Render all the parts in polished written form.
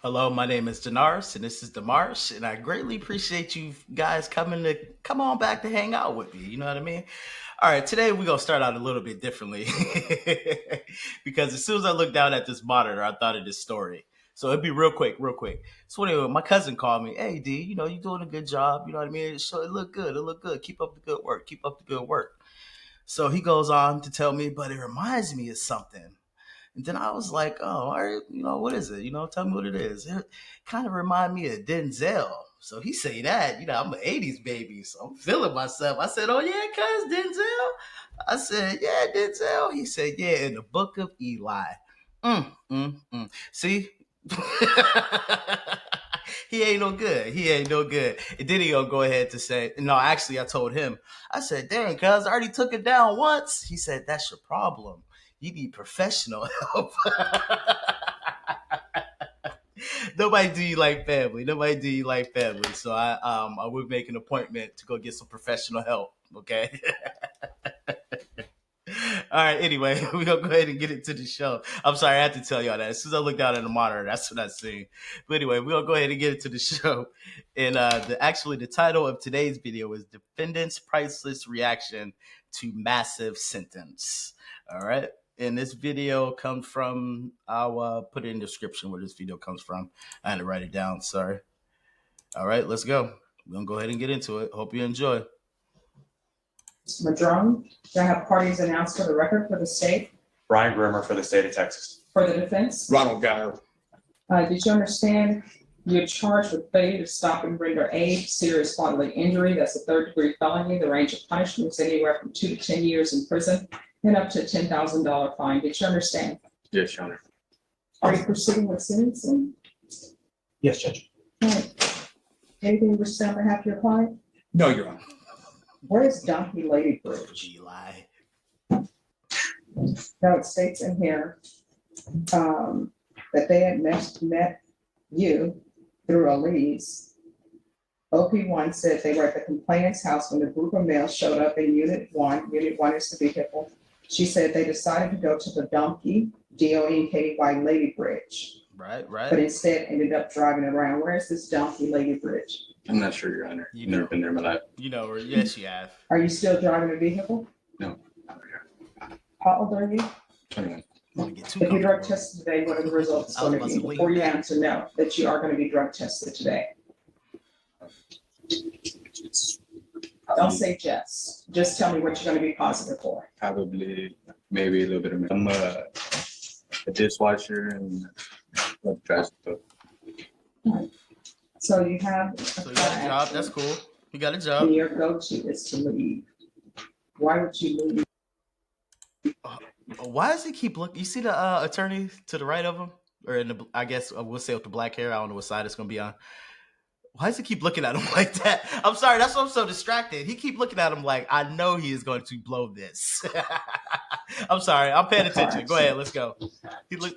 Hello, my name is Denars, and this is Demarsh, and I greatly appreciate you guys come on back to hang out with me. You know what I mean? All right, today we're gonna start out a little bit differently because as soon as I looked down at this monitor, I thought of this story. So it'd be real quick, real quick. So anyway, my cousin called me. Hey, D, you're doing a good job. You know what I mean? So it looked good. It looked good. Keep up the good work. Keep up the good work. So he goes on to tell me, but it reminds me of something. And then I was like, oh, all right, what is it? Tell me what it is. It kind of remind me of Denzel. So he say that, I'm an 80s baby, so I'm feeling myself. I said, oh, yeah, cuz Denzel? I said, yeah, Denzel. He said, yeah, in the book of Eli. See? He ain't no good. He ain't no good. And then he gonna go ahead to say, no, actually, I told him, I said, dang, cuz I already took it down once. He said, that's your problem. You need professional help. Nobody do you like family. Nobody do you like family. So I would make an appointment to go get some professional help. Okay. All right. Anyway, we're gonna go ahead and get into the show. I'm sorry, I had to tell y'all that. As soon as I looked down at the monitor, that's what I seen. But anyway, we're gonna go ahead and get into the show. And the title of today's video is Defendant's Priceless Reaction to Massive Sentence. All right. And this video comes from, I'll put it in the description where this video comes from. I had to write it down, sorry. All right, let's go. We're going to go ahead and get into it. Hope you enjoy. Madrone, do I have parties announced for the record for the state? Brian Grimmer for the state of Texas. For the defense? Ronald Geyer. Did you understand you're charged with failure to stop and render aid, serious bodily injury? That's a third-degree felony. The range of punishment is anywhere from 2 to 10 years in prison and up to a $10,000 fine. Did you understand? Yes, Your Honor. Are you proceeding with sentencing? Yes, Judge. All right. Anything to say on behalf of your client? No, Your Honor. Where is Donkey Lady Bridge? Eli. No, it states in here that they had met you through a lease. OP1 said they were at the complainant's house when the group of males showed up in Unit 1. Unit 1 is the vehicle. She said they decided to go to the Donkey, D-O-N-K-Y, Lady Bridge. Right. But instead ended up driving around. Where is this Donkey Lady Bridge? I'm not sure, Your Honor. Never been there in my life. Yes, you have. Are you still driving a vehicle? No. How old are you? 21. If you drug tested today, what are the results going to be? Before you answer no, that you are going to be drug tested today. Don't say just. Just tell me what you're going to be positive for. Probably, maybe a little bit of. I'm a dishwasher and love trash stuff. So you have So you got a job. That's cool. You got a job. And your go-to is to leave. Why would you leave? Why does he keep looking? You see the attorney to the right of him? Or I guess we'll say with the black hair. I don't know what side it's going to be on. Why does he keep looking at him like that? I'm sorry. That's why I'm so distracted. He keep looking at him like, I know he is going to blow this. I'm sorry. I'm paying attention. Go ahead. Let's go. He look.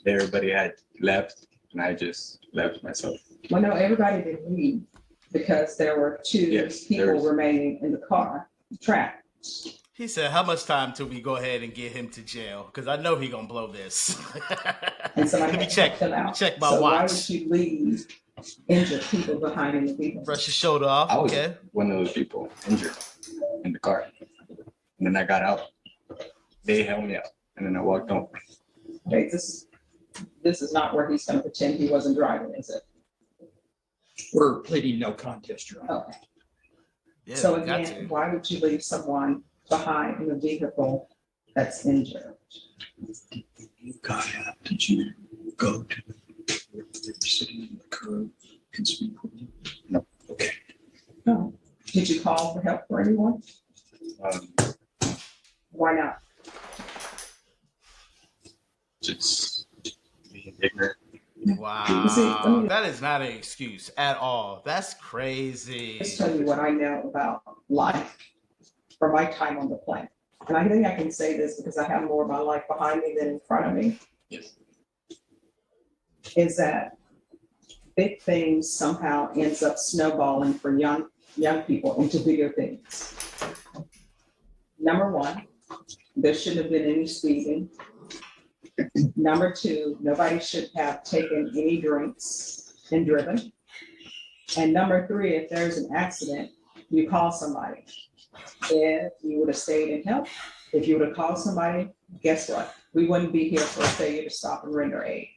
Everybody had left, and I just left myself. Well, no, everybody didn't leave because there were two people remaining in the car, trapped. He said, how much time till we go ahead and get him to jail? Because I know he going to blow this. And Let me check my watch. Why would you leave injured people behind in the vehicle? Brush your shoulder off. I was one of those people injured in the car. And then I got out. They held me out. And then I walked home. Okay, this is not where he's going to pretend he wasn't driving, is it? We're pleading no contest, Your Honor. Okay. Yeah, So again, why would you leave someone behind in a vehicle that's injured? You got out. Did you go to where they were sitting in the curb and speak with you? No. Okay. No. Did you call for help for anyone? Why not? Just being ignorant. Wow. That is not an excuse at all. That's crazy. Just tell you what I know about life for my time on the planet. And I think I can say this because I have more of my life behind me than in front of me. Yes. Is that big things somehow ends up snowballing for young people into bigger things. Number one, there shouldn't have been any speeding. Number two, nobody should have taken any drinks and driven. And number three, if there's an accident, you call somebody. If you would have stayed and helped, if you would have called somebody, guess what? We wouldn't be here for a failure to stop and render aid.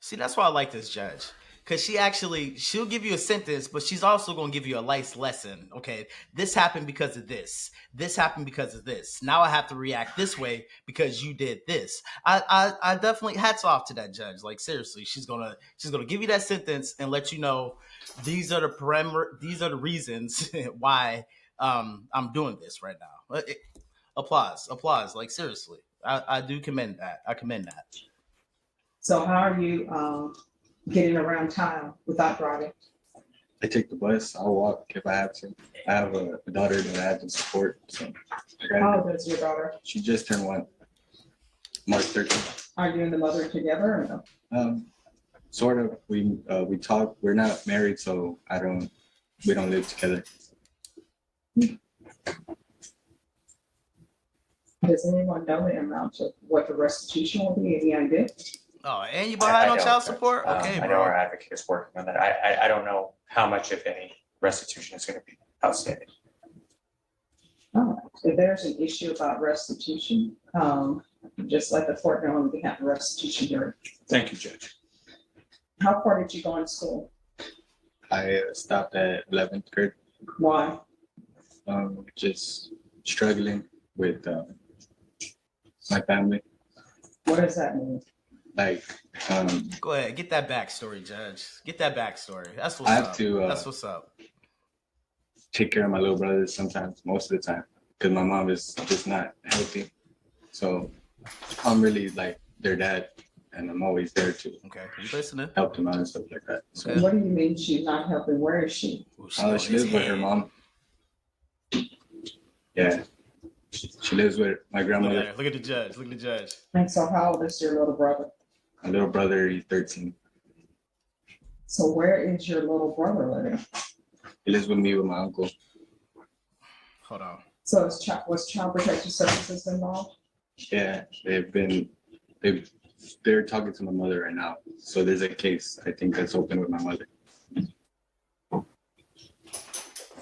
See, that's why I like this judge. Because she'll give you a sentence, but she's also going to give you a life lesson. Okay, this happened because of this. This happened because of this. Now I have to react this way because you did this. I definitely, hats off to that judge. Like, seriously, she's gonna give you that sentence and let you know these are the reasons why I'm doing this right now. Applause. Like, seriously, I do commend that. I commend that. So how are you getting around town without driving? I take the bus. I'll walk if I have to. I have a daughter that I have to support. So I How got old is your daughter? She just turned 1, March 13th. Are you and the mother together or no? Sort of. We talk. We're not married, so we don't live together. Does anyone know the amount of what the restitution will be? Any idea? Oh, and you behind on don't, child Judge. support? Okay, I know bro. our advocate is working on that. I don't know how much, if any, restitution is going to be outstanding. All right. If there's an issue about restitution, just let the court know and we can have a restitution hearing. Thank you, Judge. How far did you go in school? I stopped at 11th grade. Why? Just struggling with my family. What does that mean? Like, Go ahead, get that backstory, Judge. Get that backstory. That's what's I up. have to That's what's up. take care of my little brothers sometimes, most of the time, because my mom is just not healthy. So I'm really like their dad, and I'm always there to Okay, you listening? help them out and stuff like that. So Okay. What do you mean she's not helping? Where is she? Ooh, she on lives his with her head. mom. Yeah, she lives with my Look grandmother. at her. Look at the judge. Look at the judge. And so how old is your little brother? My little brother, he's 13. So where is your little brother living? He lives with me with my uncle. Hold on. So was child protective services involved? Yeah, they're talking to my mother right now. So there's a case, I think, that's open with my mother.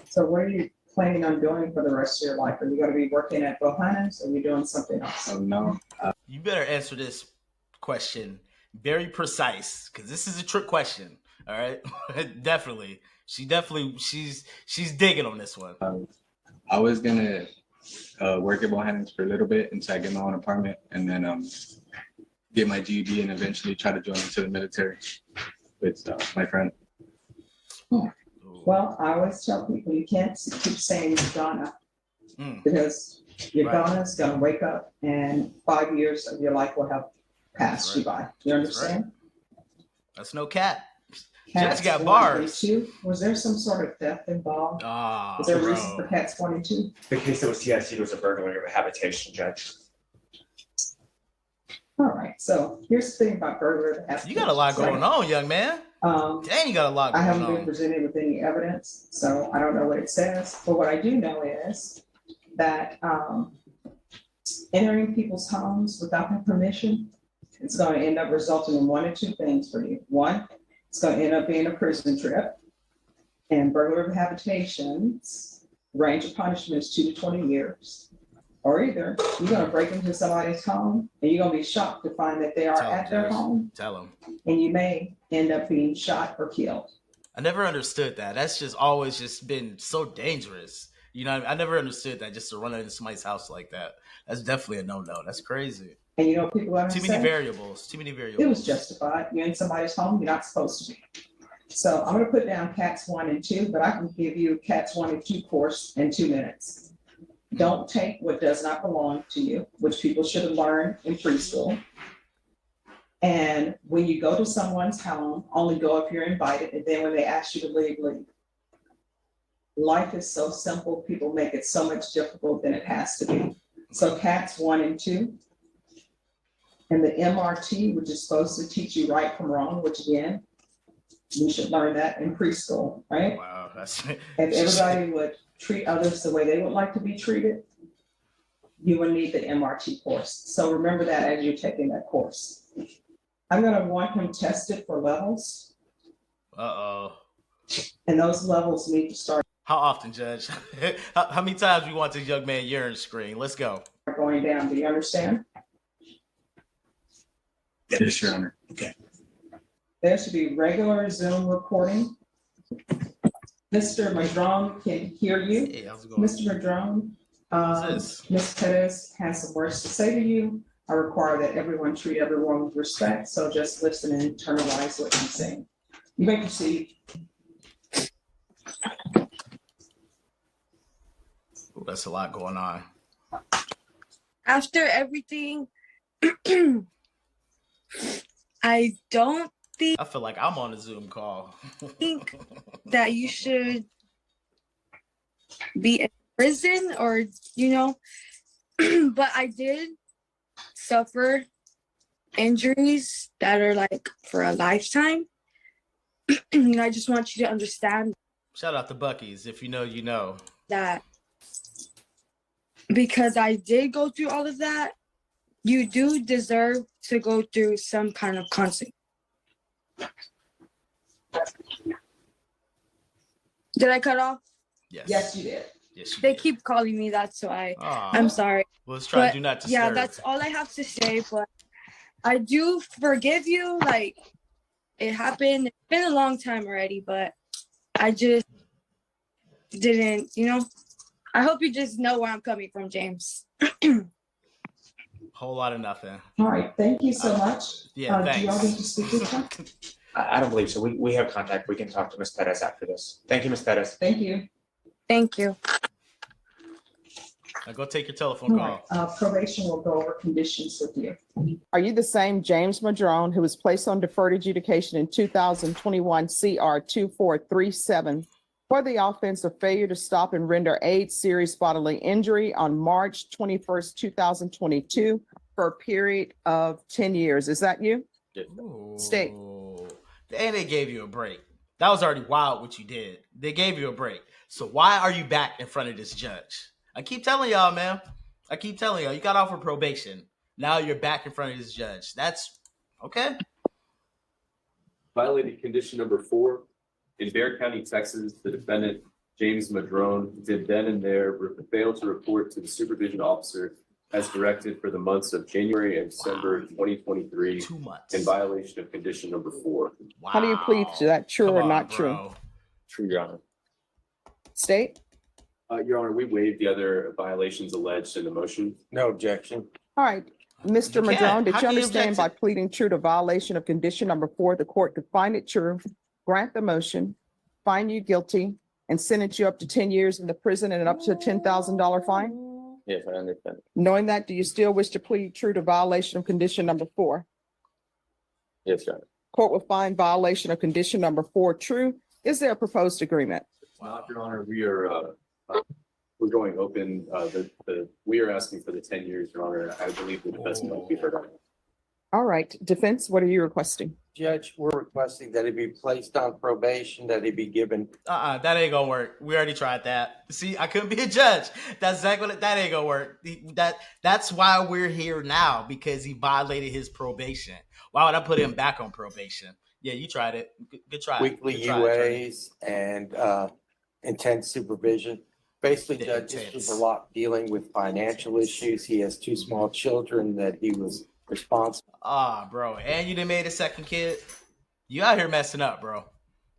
So what are you planning on doing for the rest of your life? Are you going to be working at Bohannes or are you doing something else? So no, You better answer this question very precise, because this is a trick question. All right. Definitely. She's digging on this one. I was gonna work at Bohannon's for a little bit until I get my own apartment, and then get my GED and eventually try to join into the military with my friend. Ooh. Well, I always tell people you can't keep saying you're gonna, Mm. because your Right. gonna gonna wake up and 5 years of your life will have passed you by. You understand? That's no cat. Cats Judge got 1 bars. and 2, was there some sort of theft involved? Ah, Was there a reason for bro. cats 1 and 2? The case that was TIC was a burglary of a habitation, Judge. All right, so here's the thing about burglary that has. You got a lot going on, young man. Dang, you got a lot I going haven't been on. presented with any evidence, so I don't know what it says, but what I do know is that, entering people's homes without their permission, it's gonna end up resulting in 1 or 2 things for you. One, it's gonna end up being a prison trip. And burglary of habitations, range of punishment is 2 to 20 years. Or either you're gonna break into somebody's home and you're gonna be shocked to find that they are Tell 'em, at their Judge. home, Tell him. and you may end up being shot or killed. I never understood that. That's just always just been so dangerous. You know, I never understood that, just to run into somebody's house like that. That's definitely a no-no. That's crazy. And you know what people are gonna Too many say? variables. Too many variables. It was justified. You're in somebody's home, you're not supposed to be. So I'm gonna put down cats 1 and 2, but I can give you cats 1 and 2 course in 2 minutes. Don't take what does not belong to you, which people should have learned in preschool. And when you go to someone's home, only go if you're invited, and then when they ask you to leave, leave. Life is so simple, people make it so much difficult than it has to be. So cats 1 and 2. And the MRT, which is supposed to teach you right from wrong, which again, we should learn that in preschool, right? Wow, that's If everybody would treat others the way they would like to be treated, you will need the MRT course. So remember that as you're taking that course. I'm gonna want him tested for levels, Uh-oh. and those levels need to start How often, Judge? How many times we want this young man urine screen? Let's go. going down. Do you understand? Yes, Your Honor. Okay. There should be regular Zoom recording. Mr. Madrone can hear you. Hey, how's it going? Mr. Madrone, Who's this? Ms. Pettis has some words to say to you. I require that everyone treat everyone with respect, so just listen and internalize what he's saying. You may proceed. Ooh, that's a lot going on. After everything, I don't I feel like I'm on a Zoom call. think that you should be in prison or, but I did suffer injuries that are like for a lifetime. And I just want you to understand Shout out to Bucky's. If you know, you know. that because I did go through all of that, you do deserve to go through some kind of consequence. Did I cut off? Yes. Yes, you did. Yes, you They did. keep calling me that, so Aw. I'm sorry. Well, let's try But, do not disturb. Yeah, that's all I have to say. But I do forgive you. Like, it happened. It's been a long time already, but I just didn't, I hope you just know where I'm coming from, James. Whole lot of nothing. All right, thank you so much. Yeah, Do y'all need to thanks. speak with her? I don't believe so. We have contact. We can talk to Ms. Pettis after this. Thank you, Ms. Pettis. Thank you. Thank you. Now go take your telephone All call. right, probation will go over conditions with you. Are you the same James Madrone who was placed on deferred adjudication in 2021 CR 2437 for the offense of failure to stop and render aid serious bodily injury on March 21st, 2022 for a period of 10 years? Is that you? State. And they gave you a break. That was already wild what you did. They gave you a break. So why are you back in front of this judge? I keep telling y'all, man. I keep telling y'all, you got off for probation. Now you're back in front of this judge. That's okay. Violated condition number 4. In Bexar County, Texas, the defendant, James Madrone, did then and there fail to report to the supervision officer as directed for the months of January and December 2023 2 months. in violation of condition number 4. Wow. How do you plead to that? True Come or on, not bro. True, Your Honor. State. Your Honor, we waived the other violations alleged in the motion. No objection. All right. Mr. You can't. Madrone, did How you can you understand by object pleading true to violation of condition number 4, the court could find it true, grant the motion, find you guilty, and sentence you up to 10 years in the prison and up to a $10,000 fine? Yes, I understand. Knowing that, do you still wish to plead true to violation of condition number 4? Yes, Your Honor. Court will find violation of condition number 4 true. Is there a proposed agreement? Not, Your Honor, we're going open. We are asking for the 10 years, Your Honor. I believe the defense might be heard on it. All right, defense, what are you requesting? Judge, we're requesting that he be placed on probation, that he be given. That ain't gonna work. We already tried that. See, I couldn't be a judge. That's exactly what, that ain't gonna work. That's why we're here now, because he violated his probation. Why would I put him back on probation? Yeah, you tried it. Good try. Weekly Good try, attorney. UAs and intense supervision. Basically, The Judge, this intense. was a lot dealing with financial issues. He has 2 small children that he was responsible Bro, and you done made a second kid. You out here messing up, bro.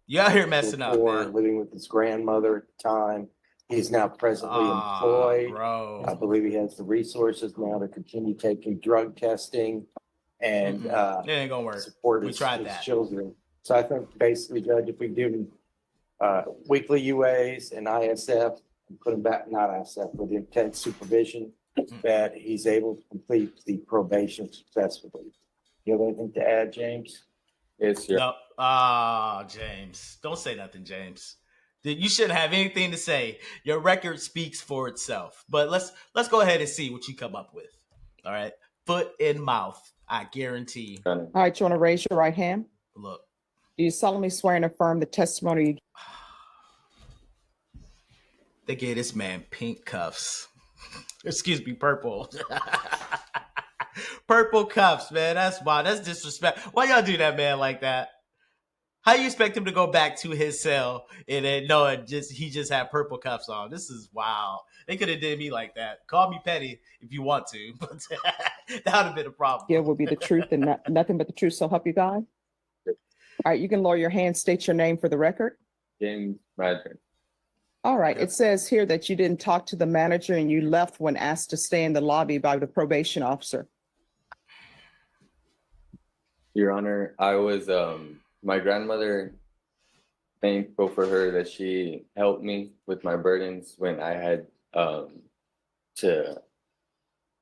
You out here messing up, for, man. living with his grandmother at the time. He is now presently employed. I Bro. believe he has the resources now to continue taking drug testing and It ain't gonna work. support We his, tried his that. children. So I think basically, Judge, if we give him weekly UAs and ISF, and put him back, not ISF, but intense supervision, that he's able to complete the probation successfully. You have anything to add, James? Yes, Your Honor. Nope. James. Don't say nothing, James. You shouldn't have anything to say. Your record speaks for itself. But let's go ahead and see what you come up with. All right. Foot in mouth. I guarantee. All right, you want to raise your right hand? Look. Do you solemnly swear and affirm the testimony? They gave this man pink cuffs. Excuse me, purple. Purple cuffs, man. That's wild. That's disrespect. Why y'all do that, man, like that? How you expect him to go back to his cell and then knowing he just had purple cuffs on? This is wild. They could have did me like that. Call me petty if you want to, but that would have been a problem. Here will be the truth and nothing but the truth. So help you God. All right, you can lower your hand, state your name for the record. James Madron. All right, it says here that you didn't talk to the manager and you left when asked to stay in the lobby by the probation officer. Your Honor, I was my grandmother, thankful for her that she helped me with my burdens when I had to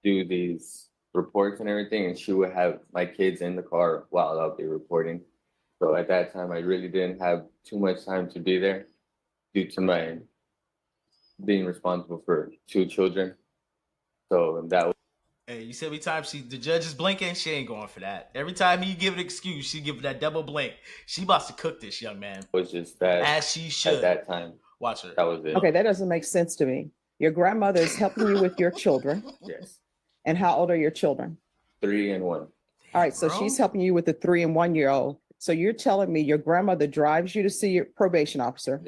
do these reports and everything, and she would have my kids in the car while I'll be reporting. So at that time, I really didn't have too much time to be there due to my being responsible for 2 children. So that was. Hey, you see every time the judge is blinking, she ain't going for that. Every time he give an excuse, she give that double blink. She must to cook this young man. Was just that as she should at that time. Watch her. That was it. Okay, that doesn't make sense to me. Your grandmother is helping you with your children. Yes. And how old are your children? 3 and 1. All right, so she's helping you with the 3 and 1 year old. So you're telling me your grandmother drives you to see your probation officer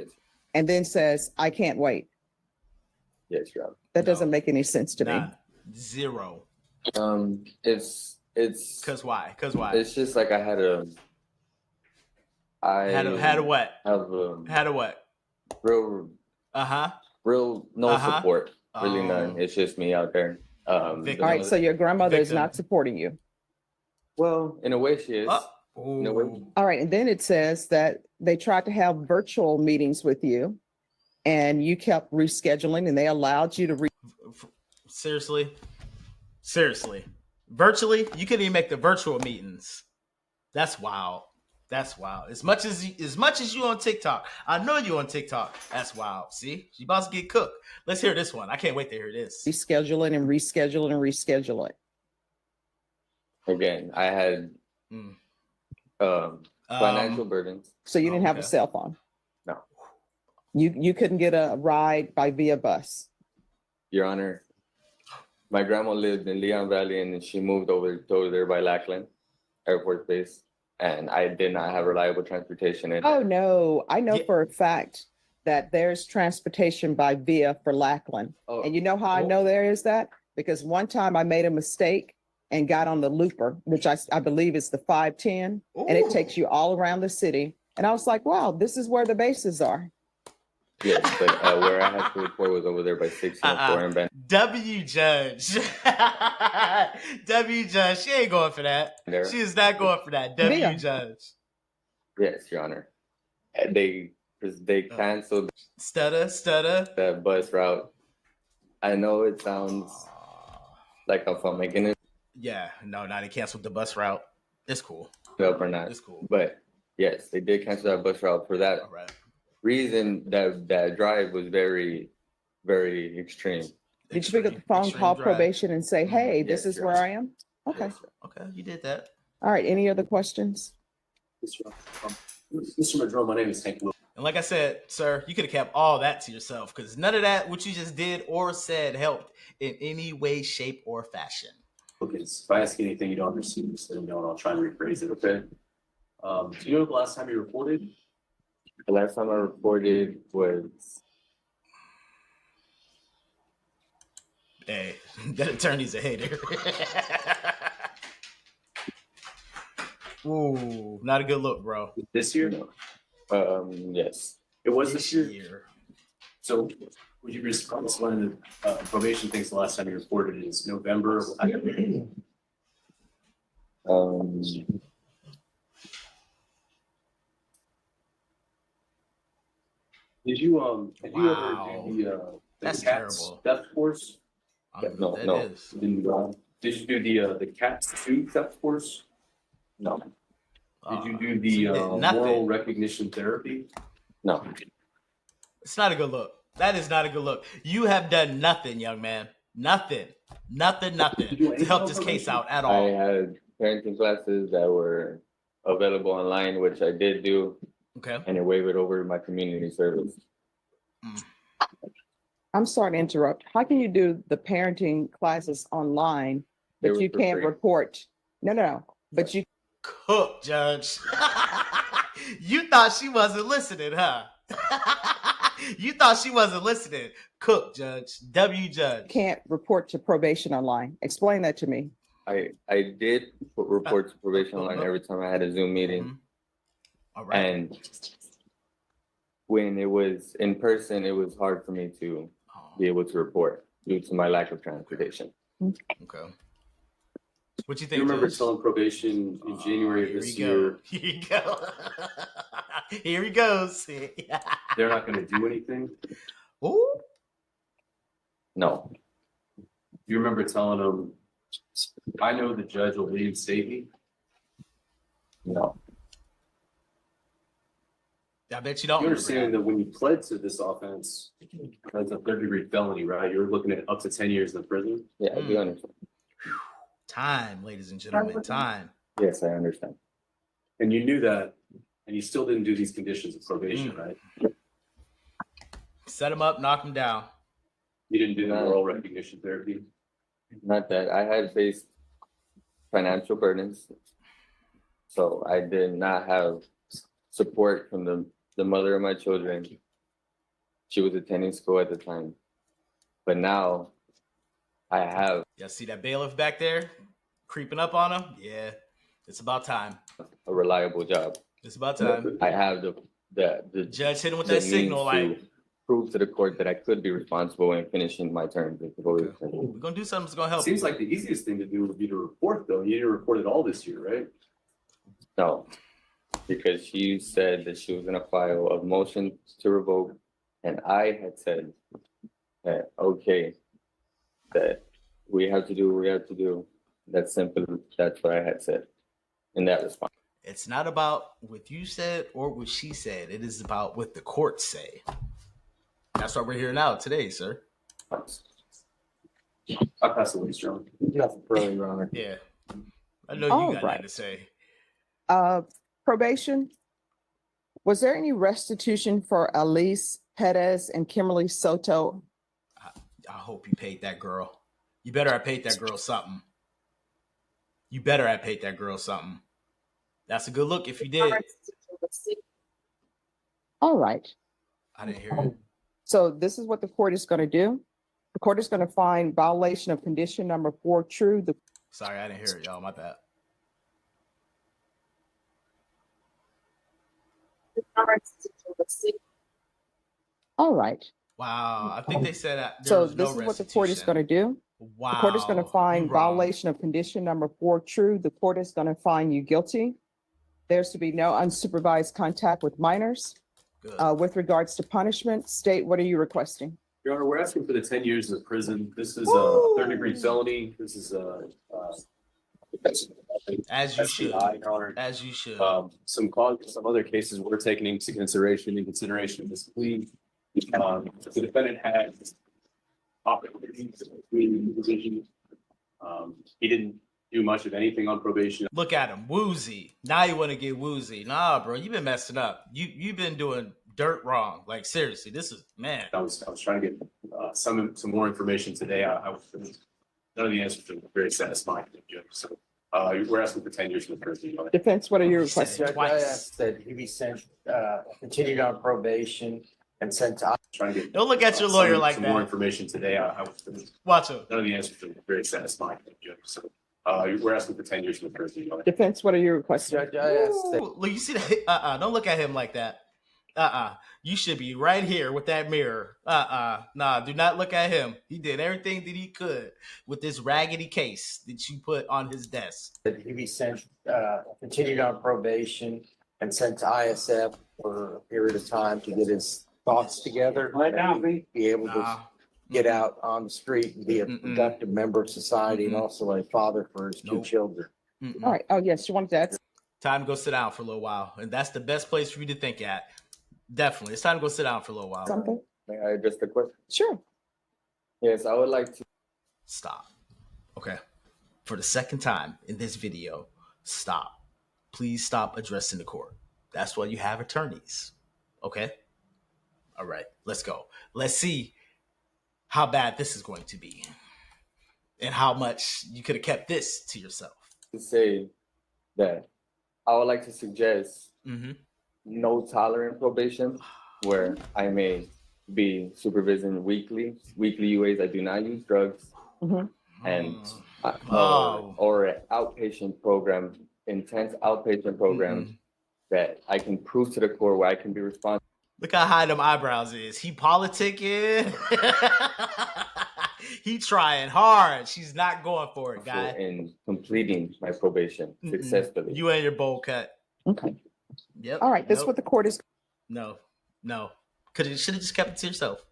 and then says, I can't wait. Yes, Your Honor. That doesn't make any sense to me. Zero. It's Cause why? It's just like I had a what? Had a what? Real no support. Really none. It's just me out there. All right, so your grandmother is not supporting you. Well, in a way she is. In a way. All right, and then it says that they tried to have virtual meetings with you and you kept rescheduling and they allowed you to Seriously? Virtually? You couldn't even make the virtual meetings. That's wild. As much as you on TikTok, I know you on TikTok. That's wild. See, she about to get cooked. Let's hear this one. I can't wait to hear this. reschedule it and reschedule it. Again, I had financial burdens. So you didn't have a cell phone? No. You couldn't get a ride via bus? Your Honor, my grandma lived in Leon Valley and then she moved over there by Lackland Airport Base. And I did not have reliable transportation. Oh, no. I know for a fact that there's transportation by via for Lackland. And you know how I know there is that? Because one time I made a mistake and got on the looper, which I believe is the 510, and it takes you all around the city. And I was like, wow, this is where the bases are. Yes, but where I had to report was over there by 604 and Ben. W Judge. W Judge. She ain't going for that. She is not going for that. W Judge. Yes, Your Honor. They canceled Stutter. that bus route. I know it sounds like I'm making it. Yeah, no, they canceled the bus route. It's cool. Up or not. It's cool. But yes, they did cancel that bus route for that. All right. Reason that drive was very, very extreme. Did you pick up the phone, call probation and say, hey, this is where I am? Okay. Yes, okay, you did that. All right. Any other questions? Mr. Madron, my name is Hank Lewis. And like I said, sir, you could have kept all that to yourself because none of that, what you just did or said, helped in any way, shape, or fashion. Okay, if I ask anything you don't understand, just let me know and I'll try and rephrase it, okay? Do you know the last time you reported? The last time I reported was. Hey, that attorney's a hater. Ooh, not a good look, bro. This year? Yes. It was this year. So would you just explain the probation thinks the last time you reported is November? Did you ever do the CATS terrible. theft course? No. Did you do the CATS 2 theft course? No. Did you do the moral recognition therapy? No. It's not a good look. That is not a good look. You have done nothing, young man. Nothing to help this case out at all. I had parenting classes that were available online, which I did do. Okay. And it waived over my community service. I'm sorry to interrupt. How can you do the parenting classes online, They but were you for can't free. report? No. But you Cook, Judge. You thought she wasn't listening, huh? You thought she wasn't listening. Cook, Judge. W Judge. can't report to probation online. Explain that to me. I did report to probation online every time I had a Zoom meeting. Mhm. All right. And when it was in person, it was hard for me to be able to report due to my lack of transportation. Okay. What you think? You remember Judge? telling probation in January of Here this we year, go. Here you go. Here he goes. they're not going to do anything? Ooh. No, You remember telling them, I know the judge will reinstate me? no. I bet you don't You remember understand that. that when you pled to this offense, that's a third-degree felony, right? You're looking at up to 10 years in prison. Yeah, I do understand. Time, ladies and gentlemen, time. Yes, I understand. And you knew that, and you still didn't do these conditions of probation, right? Set him up, knock him down. You didn't do the No. oral recognition therapy. Not that I had faced financial burdens, so I did not have support from the mother of my children. She was attending school at the time, but now I have Y'all see that bailiff back there creeping up on him? Yeah, it's about time. a reliable job. It's about time. I have the Judge hit him with the that signal means like, to prove to the court that I could be responsible in finishing my term. we're gonna do something that's gonna help. Seems you. like the easiest thing to do would be to report, though. You didn't report it all this year, right? No, because she said that she was gonna file a motion to revoke, and I had said that, okay, that we have to do what we have to do. That's simple. That's what I had said in that response. It's not about what you said or what she said. It is about what the courts say. That's why we're here now today, sir. I'll pass the waste, John. Nothing further, Your Honor. Yeah. I know All you got right. nothing to say. Probation. Was there any restitution for Elise Perez and Kimberly Soto? I hope you paid that girl. You better have paid that girl something. You better have paid that girl something. That's a good look if you did. All right. I didn't hear it. So this is what the court is going to do. The court is going to find violation of condition number 4 true. Sorry, I didn't hear it, y'all. My bad. All right. Wow. I think they said that there So was no this is what the court is going to do. Wow. The court is going to find you wrong. violation of condition number 4 true. The court is going to find you guilty. There's to be no unsupervised contact with minors. Good. With regards to punishment, state, what are you requesting? Your Honor, we're asking for the 10 years in prison. This is Woo! a third-degree felony. This is a As you should. SCI, Your Honor. As you should. Some other cases we're taking into consideration of this plea. The defendant had opportunities between the position. He didn't do much of anything on probation. Look at him, woozy. Now you want to get woozy. Nah, bro, you've been messing up. You've been doing dirt wrong. Like seriously, this is man. I was trying to get some more information today. None of the answers are very satisfying. So we're asking for 10 years from the prison. Defense, what are you He said requesting? Judge, I twice. asked that he be sent, continued on probation and sent to. Trying to get Don't look at your lawyer like some more that. information today. Watch him. None of the answers are very satisfying. So we're asking for 10 years from the prison. Defense, what are you requesting? Judge, I asked that. Ooh, look, you see that? Don't look at him like that. You should be right here with that mirror. Nah, do not look at him. He did everything that he could with this raggedy case that you put on his desk. That he be sent, continued on probation and sent to ISF for a period of time to get his thoughts together. And be able to Nah. get out on the street and be a Mm-mm. productive member of society and also a father for his two Nope. children. Mm-mm. All right. Oh, yes, you wanted that. Time to go sit down for a little while. And that's the best place for you to think at. Definitely. It's time to go sit down for a little while. Something? May I address the question? Sure. Yes, I would like to. Stop. Okay. For the second time in this video, stop. Please stop addressing the court. That's why you have attorneys. Okay? All right. Let's go. Let's see how bad this is going to be and how much you could have kept this to yourself. To say that I would like to suggest Mm-hmm. no tolerant probation, where I may be supervision weekly UAs. I do not use drugs, and or an outpatient program, intense outpatient program that I can prove to the court where I can be responsible. Look how high them eyebrows is. He politicking. He trying hard. She's not going for it, guy. In completing my probation successfully. You and your bowl cut. Okay. Yep. All right. That's what the court is No. Should have just kept it to yourself.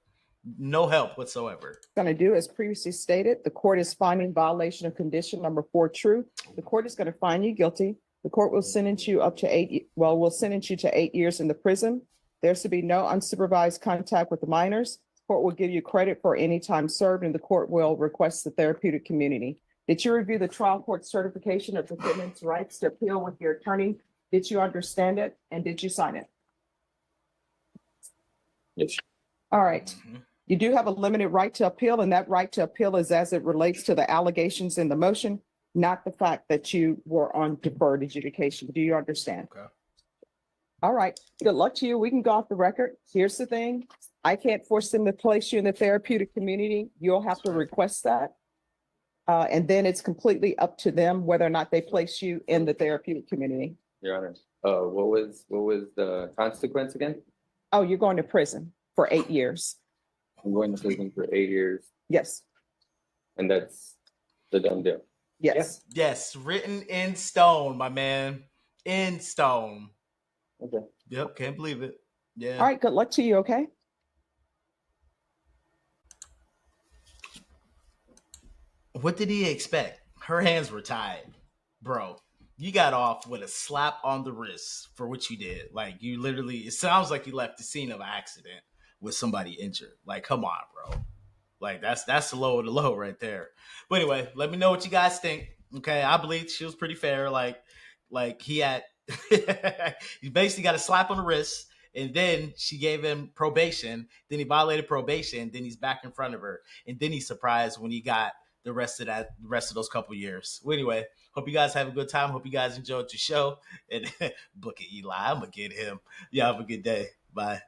No help whatsoever. going to do, as previously stated, the court is finding violation of condition number 4 true. The court is going to find you guilty. The court will sentence you will sentence you to 8 years in the prison. There's to be no unsupervised contact with the minors. Court will give you credit for any time served, and the court will request the therapeutic community. Did you review the trial court certification of defendant's rights to appeal with your attorney? Did you understand it, and did you sign it? Yes. All right. You do have a limited right to appeal, and that right to appeal is as it relates to the allegations in the motion, not the fact that you were on deferred adjudication. Do you understand? Okay. All right. Good luck to you. We can go off the record. Here's the thing. I can't force them to place you in the therapeutic community. You'll have to request that. And then it's completely up to them whether or not they place you in the therapeutic community. Your Honor, what was the consequence again? Oh, you're going to prison for 8 years. I'm going to prison for 8 years, Yes. and that's the done deal. Yes. Yes. Written in stone, my man. In stone. Okay. Yep. Can't believe it. Yeah. All right. Good luck to you. Okay. What did he expect? Her hands were tied. Bro, you got off with a slap on the wrist for what you did. Like, you literally, it sounds like you left the scene of an accident with somebody injured. Like, come on, bro. Like, that's the low of the low right there. But anyway, let me know what you guys think. Okay, I believe she was pretty fair. Like he had, he basically got a slap on the wrist, and then she gave him probation. Then he violated probation. Then he's back in front of her, and then he's surprised when he got the rest of those couple years. Well, anyway, hope you guys have a good time. Hope you guys enjoyed your show. And book it, Eli. I'm gonna get him. Y'all have a good day. Bye.